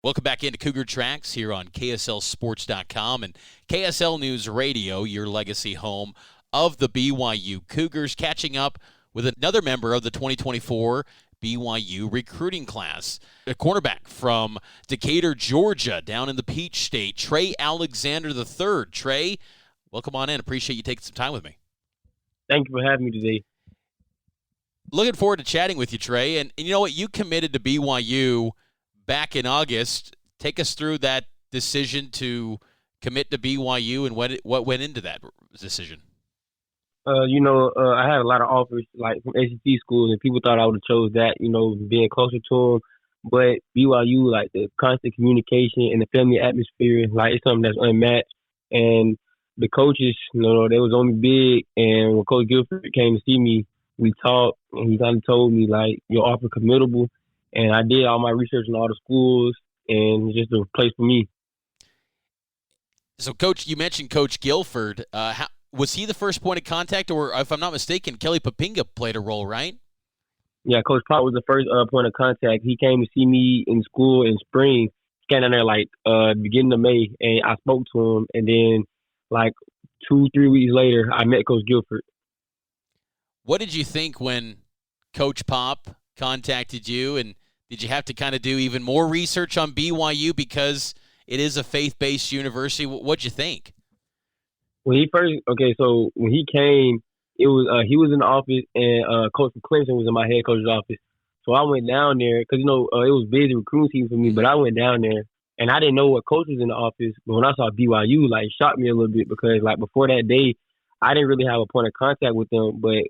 Welcome back into Cougar Tracks here on KSLSports.com and KSL News Radio, your legacy home of the BYU Cougars, catching up with another member of the 2024 BYU recruiting class. A cornerback from Decatur, Georgia, down in the Peach State, Trey Alexander III. Trey, welcome on in. Appreciate you taking some time with me. Thank you for having me today. Looking forward to chatting with you, Trey. And you know what? You committed to BYU back in August. Take us through that decision to commit to BYU and what went into that decision. I had a lot of offers like from SEC schools, and people thought I would have chose that, being closer to them. But BYU, like the constant communication and the family atmosphere, like it's something that's unmatched. And the coaches, they was on me big. And when Coach Guilford came to see me, we talked, and he kind of told me like, your offer committable. And I did all my research in all the schools, and it's just a place for me. So, Coach, you mentioned Coach Guilford. Was he the first point of contact, or if I'm not mistaken, Kelly Papinga played a role, right? Yeah, Coach Pop was the first point of contact. He came to see me in school in spring, came down there beginning of May, and I spoke to him. And then 2-3 weeks later, I met Coach Guilford. What did you think when Coach Pop contacted you, and did you have to kind of do even more research on BYU because it is a faith-based university? What'd you think? When he came, it was he was in the office, and Coach Clemson was in my head coach's office. So I went down there because it was busy recruiting season for me. But I went down there, and I didn't know what coach was in the office. But when I saw BYU, it shocked me a little bit because before that day, I didn't really have a point of contact with them. But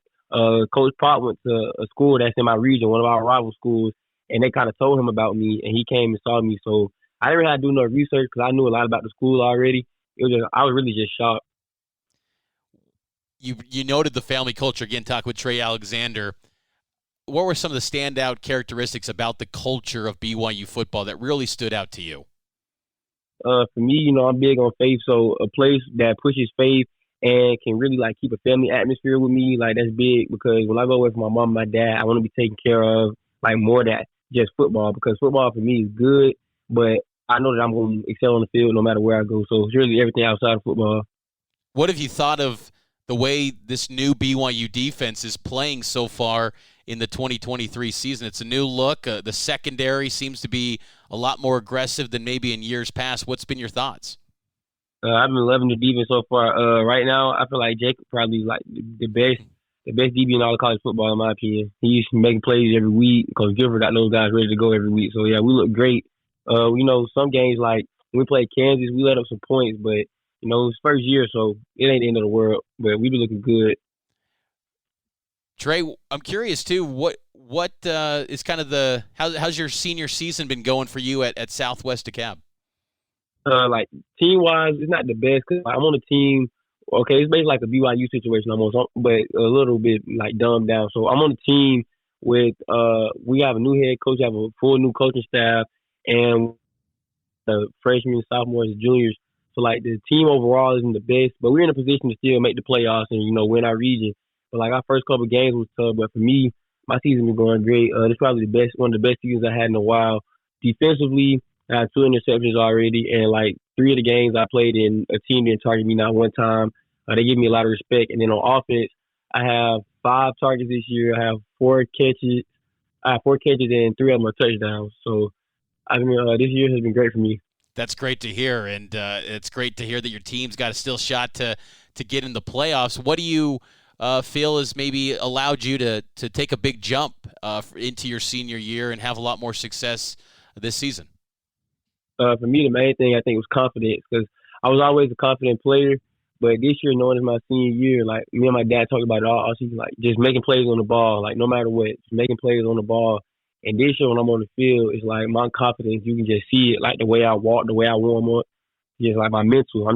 Coach Pop went to a school that's in my region, one of our rival schools, and they kind of told him about me, and he came and saw me. So I didn't really have to do no research because I knew a lot about the school already. I was really just shocked. You noted the family culture, again, talk with Trey Alexander. What were some of the standout characteristics about the culture of BYU football that really stood out to you? For me, I'm big on faith, so a place that pushes faith and can really keep a family atmosphere with me, that's big, because when I go away from my mom and my dad, I want to be taken care of more than just football, because football for me is good, but I know that I'm going to excel on the field no matter where I go. So it's really everything outside of football. What have you thought of the way this new BYU defense is playing so far in the 2023 season? It's a new look. The secondary seems to be a lot more aggressive than maybe in years past. What's been your thoughts? I've been loving the defense so far. Right now, I feel like Jacob probably the best DB in all of college football, in my opinion. He's making plays every week because Gilbert got those guys ready to go every week. So, yeah, we look great. Some games, when we played Kansas, we let up some points, but it's first year, so it ain't the end of the world. But we be looking good. Trey, I'm curious too. What is kind of how's your senior season been going for you at Southwest DeKalb? Team wise, it's not the best because I'm on a team. Okay, it's basically like a BYU situation almost, but a little bit dumbed down. So I'm on a team with we have a new head coach, have a full new coaching staff, and the freshmen, sophomores, and juniors. So the team overall isn't the best, but we're in a position to still make the playoffs and win our region. But our first couple of games was tough, but for me, my season been going great. It's probably one of the best seasons I had in a while. Defensively, I had 2 interceptions already, and 3 of the games I played in, a team didn't target me not one time. They give me a lot of respect. And then on offense, I have 5 targets this year. I have 4 catches. I have 4 catches and 3 of them are touchdowns. So this year has been great for me. That's great to hear, and it's great to hear that your team's got a still shot to get in the playoffs. What do you feel has maybe allowed you to take a big jump into your senior year and have a lot more success this season? For me, the main thing I think was confidence, because I was always a confident player. But this year, knowing it's my senior year, me and my dad talked about it all season, just making plays on the ball, no matter what, just making plays on the ball. And this year when I'm on the field, it's my confidence, you can just see it, the way I walk, the way I warm up, just my mental.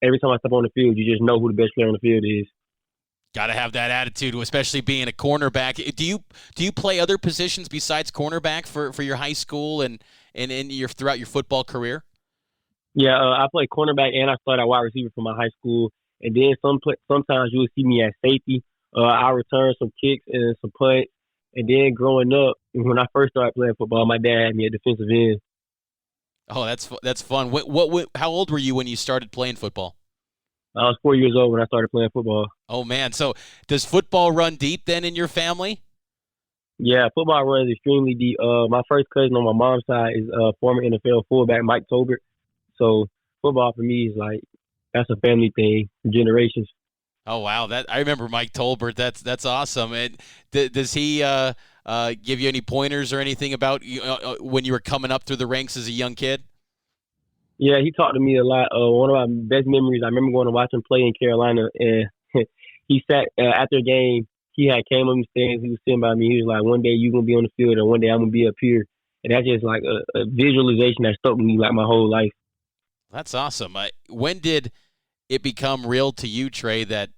Every time I step on the field, you just know who the best player on the field is. Got to have that attitude, especially being a cornerback. Do you play other positions besides cornerback for your high school and throughout your football career? Yeah, I play cornerback and I started at wide receiver for my high school. And then sometimes you will see me at safety. I return some kicks and some punts. And then growing up, when I first started playing football, my dad had me at defensive end. Oh, that's fun. How old were you when you started playing football? I was 4 years old when I started playing football. Oh man, so does football run deep then in your family? Yeah, football runs extremely deep. My first cousin on my mom's side is former NFL fullback Mike Tolbert. So football for me is like that's a family thing for generations. Oh wow, that I remember Mike Tolbert. That's awesome. And does he give you any pointers or anything about when you were coming up through the ranks as a young kid? Yeah, he talked to me a lot. One of my best memories, I remember going to watch him play in Carolina, and he sat after a game. He had came up the stands. He was sitting by me. He was like, "One day you're gonna be on the field, and one day I'm gonna be up here." And that's just like a visualization that stuck with me like my whole life. That's awesome. When did it become real to you, Trey, that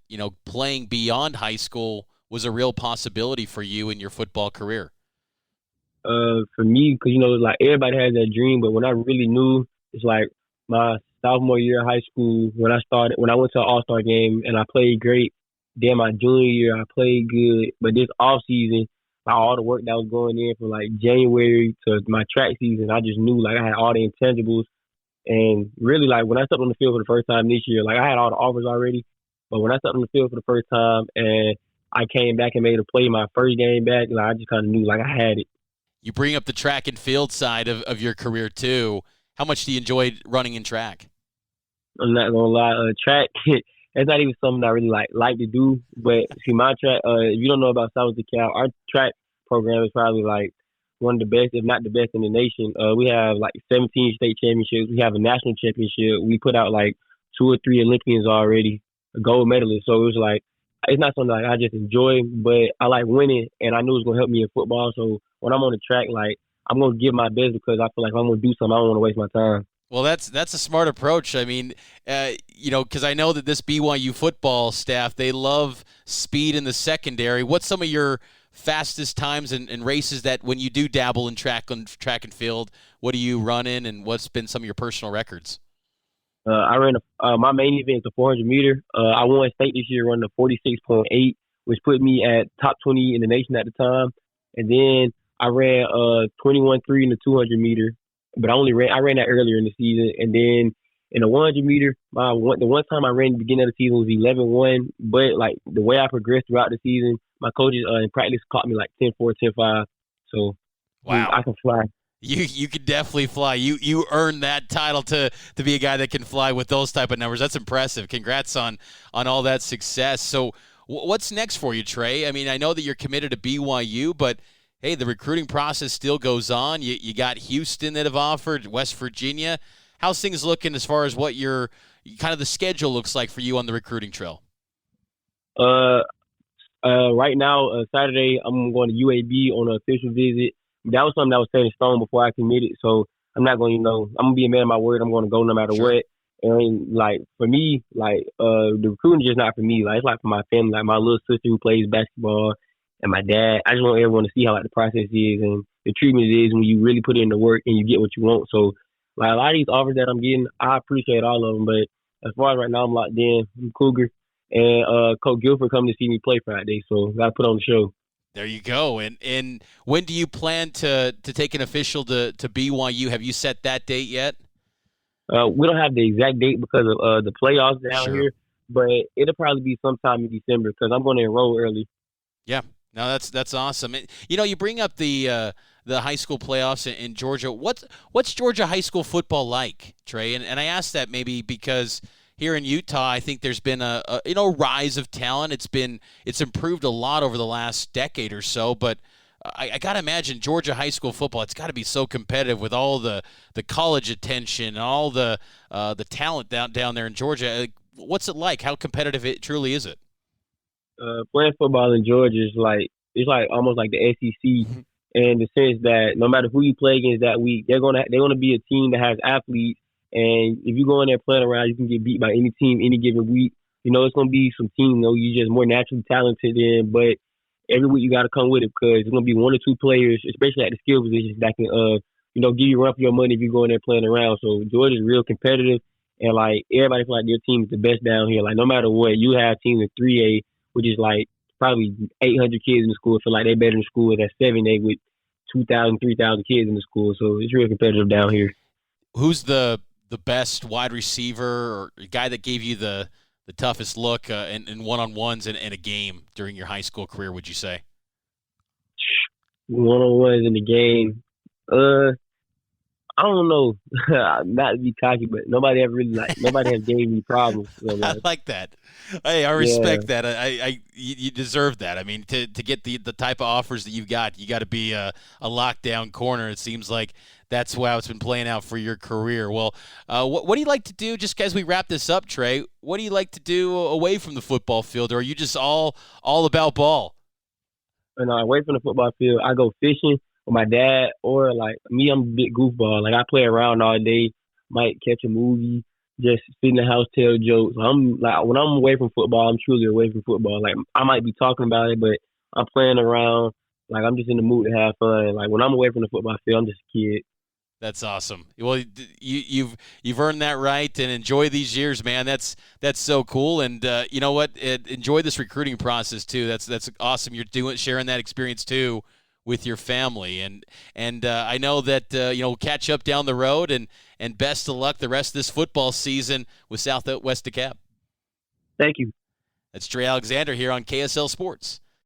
playing beyond high school was a real possibility for you in your football career? For me, because like everybody has that dream, but when I really knew, it's like my sophomore year of high school when I went to an All-Star game and I played great. Then my junior year, I played good, but this off season, like all the work that was going in from like January to my track season, I just knew like I had all the intangibles. And really, like when I stepped on the field for the first time this year, like I had all the offers already, but when I stepped on the field for the first time and I came back and made a play my first game back, like I just kind of knew like I had it. You bring up the track and field side of your career too. How much do you enjoy running in track? I'm not gonna lie, track that's not even something I really like to do. But see, my track, if you don't know about South DeKalb, our track program is probably like one of the best, if not the best in the nation. We have like 17 state championships. We have a national championship. We put out like 2 or 3 Olympians already, a gold medalist. So it was like it's not something like I just enjoy, but I like winning, and I knew it was gonna help me in football. So when I'm on the track, like I'm gonna give my best because I feel like if I'm gonna do something, I don't want to waste my time. Well, that's a smart approach. I mean, because I know that this BYU football staff, they love speed in the secondary. What's some of your fastest times and races that when you do dabble in track and field, what do you run in, and what's been some of your personal records? I ran my main event, the 400 meter. I won state this year running a 46.8, which put me at top 20 in the nation at the time. And then I ran 21.3 in the 200 meter, but I ran that earlier in the season. And then in the 100 meter, the one time I ran at the beginning of the season was 11.1. But like the way I progressed throughout the season, my coaches in practice caught me like 10.4, 10.5. So Wow. I can fly. You could definitely fly. You earned that title to be a guy that can fly with those type of numbers. That's impressive. Congrats on all that success. So what's next for you, Trey? I mean, I know that you're committed to BYU, but hey, the recruiting process still goes on. You got Houston that have offered, West Virginia. How's things looking as far as what your kind of the schedule looks like for you on the recruiting trail? Right now, Saturday, I'm going to UAB on an official visit. That was something that was set in stone before I committed. So I'm not going to, I'm going to be a man of my word. I'm going to go no matter Sure. what. And like for me, like the recruiting is just not for me. Like it's like for my family, like my little sister who plays basketball and my dad. I just want everyone to see how like the process is and the treatment is when you really put in the work and you get what you want. So like a lot of these offers that I'm getting, I appreciate all of them. But as far as right now, I'm locked in. I'm Cougar. And Coach Guilford coming to see me play Friday, so got to put on the show. There you go. And when do you plan to take an official to BYU? Have you set that date yet? We don't have the exact date because of the playoffs down Sure. here, but it'll probably be sometime in December because I'm going to enroll early. Yeah. No, that's awesome. You bring up the high school playoffs in Georgia. What's Georgia high school football like, Trey? And I ask that maybe because here in Utah, I think there's been a rise of talent. It's improved a lot over the last decade or so, but I got to imagine Georgia high school football, it's got to be so competitive with all the college attention and all the talent down there in Georgia. What's it like? How competitive it truly is it? Playing football in Georgia is like it's like almost like the SEC in the sense that no matter who you play against that week, they're gonna be a team that has athletes. And if you go in there playing around, you can get beat by any team any given week. It's gonna be some team you're just more naturally talented in, but every week you got to come with it because it's gonna be 1 or 2 players, especially at the skill positions, that can give you run for your money if you go in there playing around. So Georgia's real competitive, and like everybody feel like their team is the best down here. Like no matter what, you have teams in 3A, which is like probably 800 kids in the school, feel like they're better than school. That's 7A with 2,000, 3,000 kids in the school. So it's real competitive down here. who's the best wide receiver or guy that gave you the toughest look in one-on-ones in a game during your high school career, would you say? One-on-ones in the game. I don't know, not to be cocky, but nobody ever really nobody has gave me problems. So, I like that. Hey, I respect that. You deserve that. I mean, to get the type of offers that you got to be a lockdown corner. It seems like that's how it's been playing out for your career. Well, what do you like to do, just as we wrap this up, Trey? What do you like to do away from the football field, or are you just all about ball? And away from the football field, I go fishing with my dad, or like me, I'm a big goofball. Like I play around all day, might catch a movie, just sit in the house, tell jokes. I'm like, when I'm away from football, I'm truly away from football. Like I might be talking about it, but I'm playing around. Like I'm just in the mood to have fun. Like when I'm away from the football field, I'm just a kid. That's awesome. Well, you've earned that right, and enjoy these years, man. That's so cool. And you know what? Enjoy this recruiting process too. That's awesome. You're sharing that experience too with your family, and I know that we'll catch up down the road. And best of luck the rest of this football season with Southwest DeKalb. Thank you. That's Trey Alexander here on KSL Sports.